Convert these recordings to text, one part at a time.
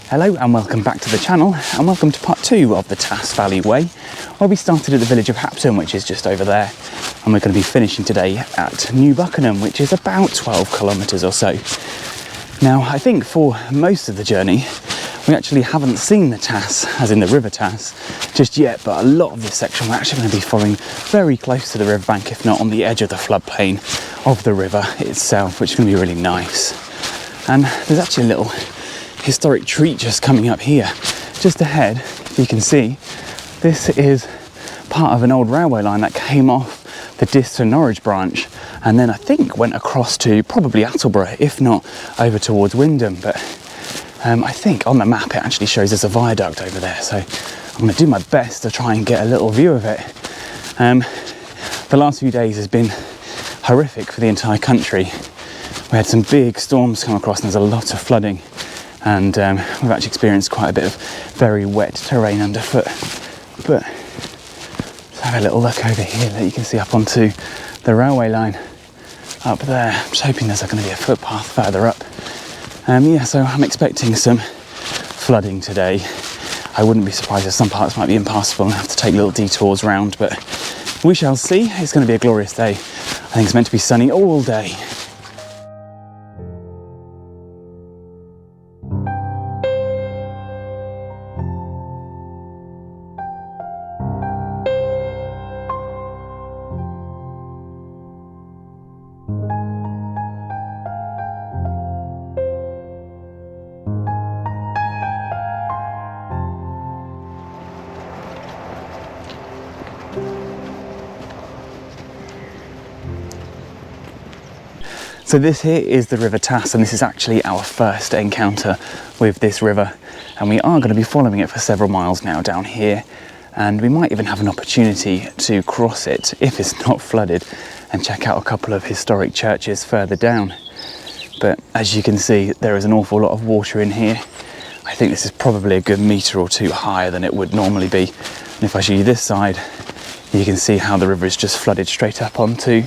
Hello and welcome back to the channel, and welcome to part 2 of the Tas Valley Way, where we started at the village of Hapton, which is just over there, and we're going to be finishing today at New Buckenham, which is about 12 kilometres or so. Now, I think for most of the journey we actually haven't seen the Tas, as in the River Tas, just yet, but a lot of this section we're actually going to be following very close to the riverbank, if not on the edge of the floodplain of the river itself, which is going to be really nice. And there's actually a little historic treat just coming up here just ahead. You can see this is part of an old railway line that came off the Dis to Norwich branch and then I think went across to probably Attleborough, if not over towards Wyndham, but I think on the map it actually shows there's a viaduct over there, so I'm going to do my best to try and get a little view of it. The last few days has been horrific for the entire country. We had some big storms come across and there's a lot of flooding, and we've actually experienced quite a bit of very wet terrain underfoot. But let's have a little look over here that you can see up onto the railway line up there. I'm just hoping there's going to be a footpath further up. Yeah, so I'm expecting some flooding today. I wouldn't be surprised if some parts might be impassable and have to take little detours round, but we shall see. It's going to be a glorious day. I think it's meant to be sunny all day. So this here is the River Tas, and this is actually our first encounter with this river, and we are going to be following it for several miles now down here, and we might even have an opportunity to cross it if it's not flooded and check out a couple of historic churches further down. But as you can see, there is an awful lot of water in here. I think this is probably a good metre or two higher than it would normally be, and if I show you this side, you can see how the river is just flooded straight up onto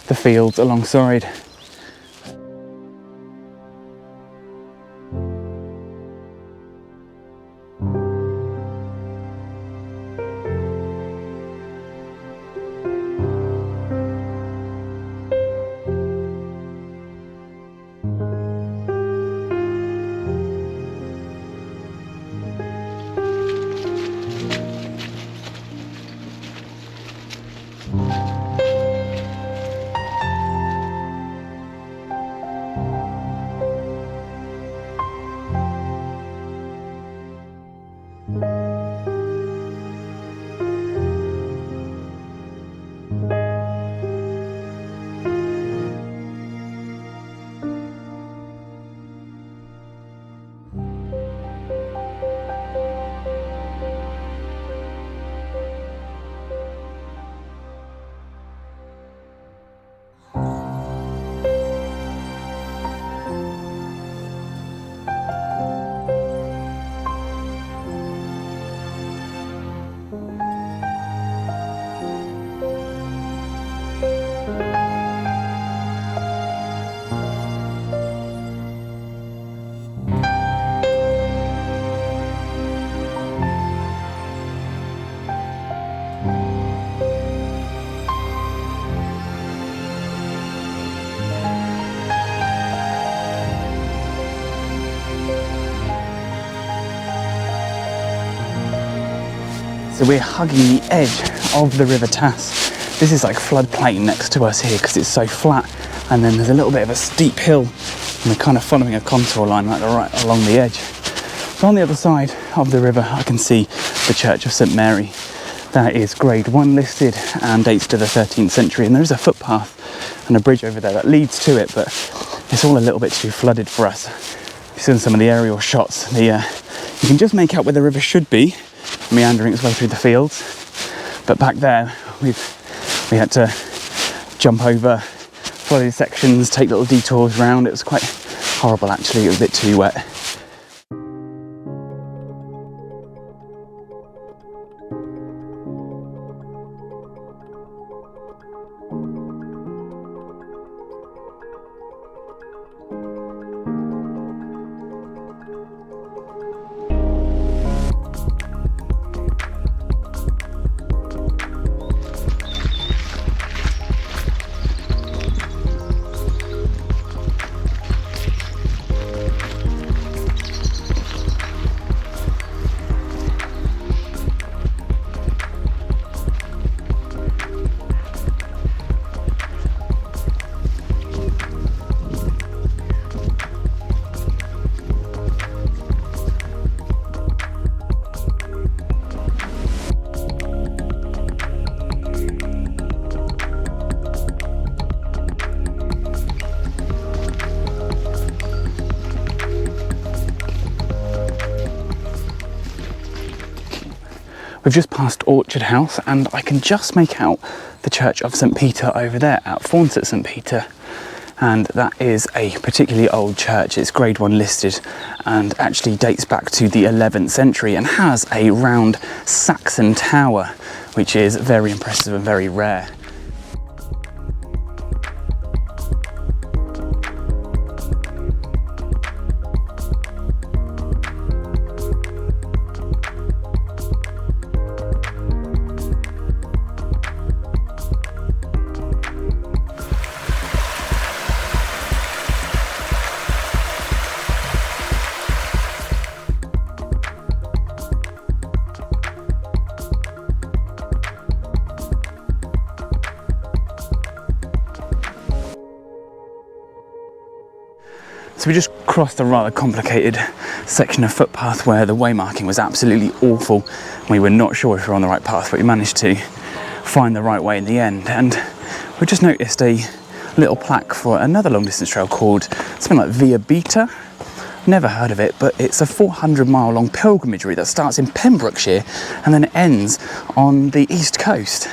the fields alongside. So we're hugging the edge of the River Tas. This is like floodplain next to us here because it's so flat, and then there's a little bit of a steep hill and we're kind of following a contour line right along the edge. So on the other side of the river I can see the Church of St Mary. That is grade 1 listed and dates to the 13th century, and there is a footpath and a bridge over there that leads to it, but it's all a little bit too flooded for us. You've seen some of the aerial shots. You can just make out where the river should be, meandering its way through the fields, but back there we had to jump over flooded sections, take little detours round. It was quite horrible actually, it was a bit too wet. We've just passed Orchard House and I can just make out the Church of St Peter over there at Fawncett St Peter, and that is a particularly old church. It's Grade 1 listed and actually dates back to the 11th century and has a round Saxon tower, which is very impressive and very rare. So we just crossed a rather complicated section of footpath where the waymarking was absolutely awful. We were not sure if we were on the right path, but we managed to find the right way in the end. And we just noticed a little plaque for another long distance trail called something like Via Beta. Never heard of it, but it's a 400-mile long pilgrimage route that starts in Pembrokeshire and then ends on the east coast.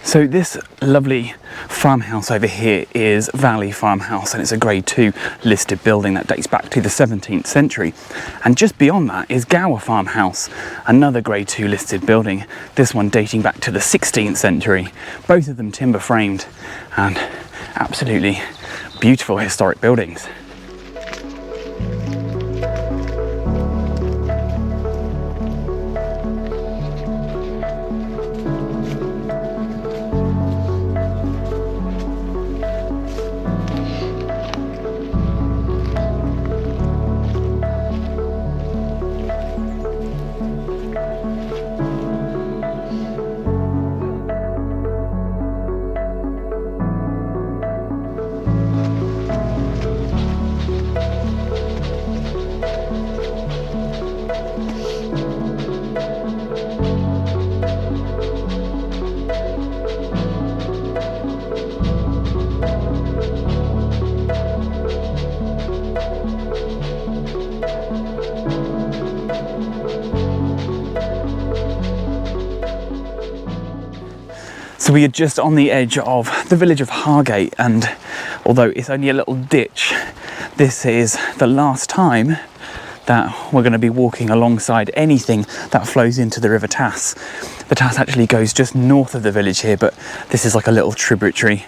So this lovely farmhouse over here is Valley Farmhouse, and it's a Grade 2 listed building that dates back to the 17th century. And just beyond that is Gore Farmhouse, another Grade 2 listed building, this one dating back to the 16th century. Both of them timber framed and absolutely beautiful historic buildings. So we are just on the edge of the village of Hargate, and although it's only a little ditch, this is the last time that we're going to be walking alongside anything that flows into the River Tas. The Tas actually goes just north of the village here, but this is like a little tributary,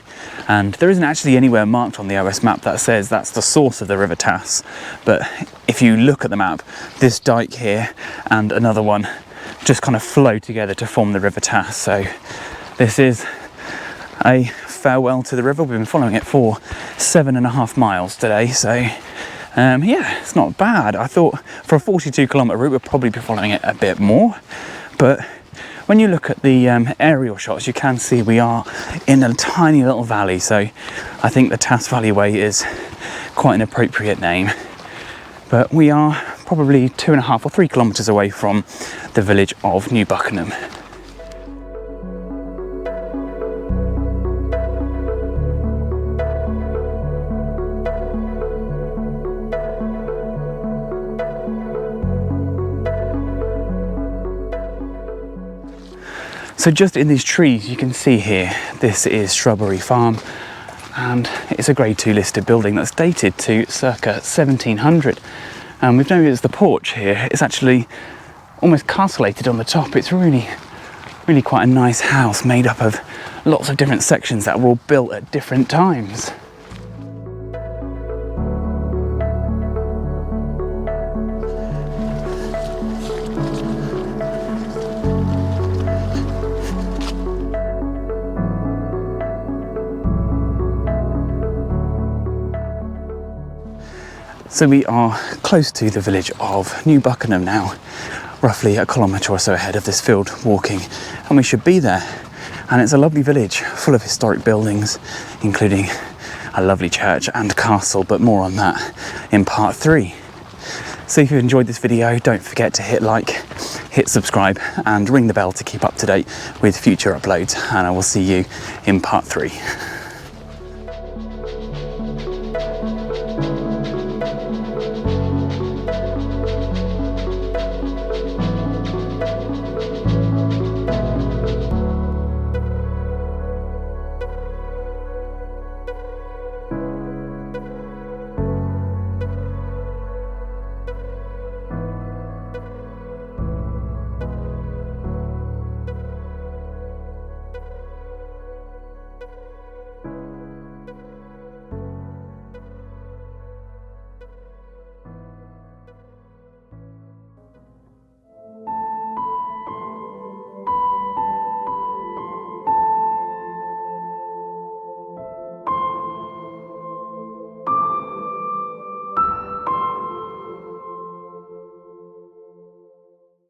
and there isn't actually anywhere marked on the OS map that says that's the source of the River Tas. But if you look at the map, this dike here and another one just kind of flow together to form the River Tas. So this is a farewell to the river. We've been following it for 7.5 miles today, so yeah, it's not bad. I thought for a 42-kilometre route we'd probably be following it a bit more, but when you look at the aerial shots, you can see we are in a tiny little valley, so I think the Tas Valley Way is quite an appropriate name. But we are probably 2.5 or 3 kilometres away from the village of New Buckenham. So just in these trees, you can see here, this is Shrubbery Farm, and it's a grade 2 listed building that's dated to circa 1700. And we've noticed the porch here is actually almost castellated on the top. It's really quite a nice house made up of lots of different sections that were all built at different times. So we are close to the village of New Buckenham now, roughly a kilometre or so ahead of this field walking, and we should be there. And it's a lovely village full of historic buildings, including a lovely church and castle, but more on that in part 3. So if you enjoyed this video, don't forget to hit like, hit subscribe and ring the bell to keep up to date with future uploads, and I will see you in part 3.